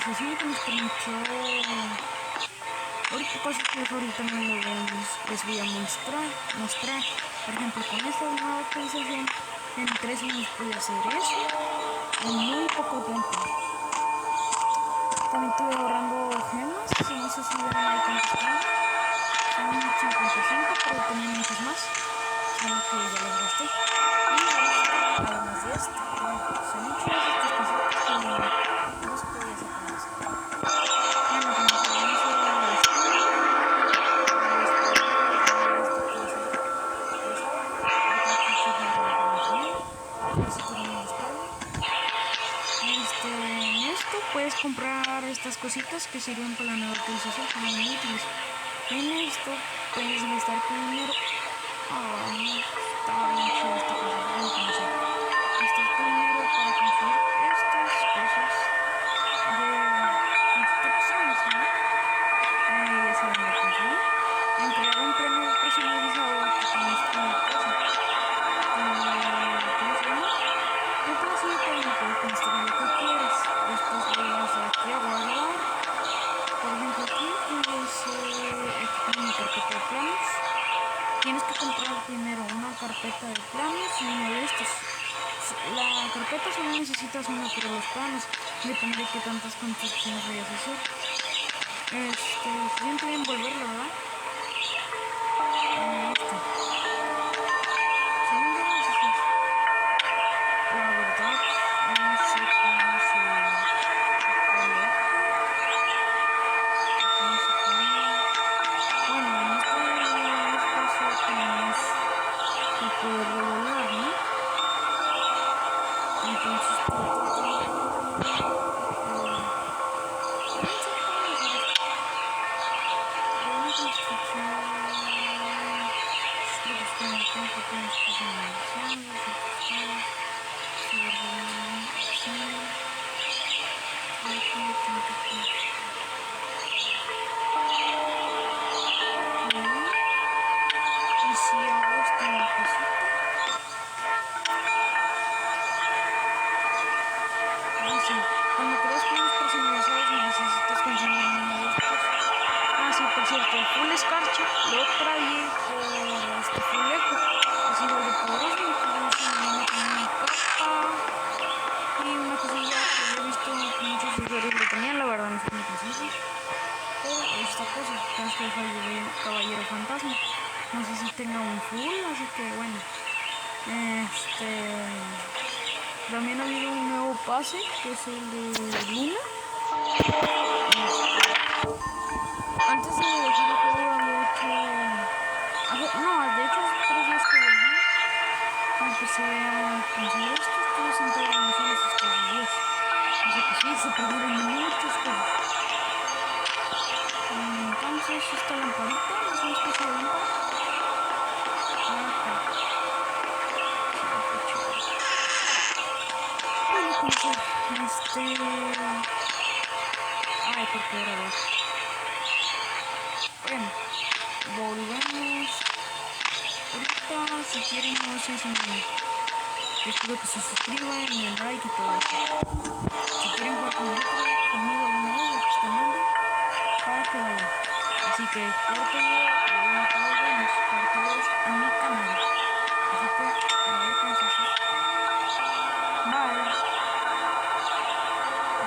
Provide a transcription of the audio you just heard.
actualización que nos permitió ahorita cosas que ahorita no les voy a mostrar. Por ejemplo, con esta nueva actualización en 3 años pude hacer eso en muy poco tiempo. También estuve ahorrando gemas, no sé si ven ahí cuántas tengo. Son 55, pero tenía muchas más, solo que ya las gasté. Y además de esto, son muchas estas cositas que no se podía hacer con eso. Bueno, como sabemos era la espina, en esto puedes comprar estas cositas que sirven para la nueva actualización, son muy útiles. En esto puedes gastar tu dinero. Estaba bien chido esta cosa, no sé. Gastar tu dinero para conseguir estas cosas de construcciones, ¿no? Ya saben de conseguir. En crear un plano personalizado que tienes tu casa. ¿Cómo se llama? Tu casita y puedes construir lo que quieras. Después le das aquí a guardar. Por ejemplo, aquí tengo mi carpeta de planos. Tienes que comprar primero una carpeta de planos y uno de estos. La carpeta solo necesitas una, pero los planos depende de qué tantas construcciones vayas a hacer. Siempre envolverlo, ¿verdad? La verdad, no sé cómo se coloca. Bueno, en este espacio tenemos que poder revelar, ¿no? Entonces, cuando creas planos personalizados necesitas conseguir uno de estos. Sí, por cierto, el full escarcha lo trae por full eco. Es igual de poderoso, incluso viene con una capa y una cosilla que yo he visto que muchos usuarios lo tenían, la verdad no sé cómo conseguirlo. Pero esta cosa, que es el caballero fantasma. No sé si tenga un full, así que bueno. También ha habido un nuevo pase, que es el de Luna. Antes de dejar el juego había hecho... No, de hecho hace 3 días que volví. Empecé a conseguir esto, estuve sentado en misiones estos días. Así que sí, se perdieron muchas cosas. Entonces esta lamparita es una especie de lámpara. Porque era ver. Bueno, volvemos. Ahorita, si quieren, no sé si espero que se suscriban y den like y todo eso. Si quieren jugar conmigo alguna vez, aquí está el nombre para que vayan. Así que, corten.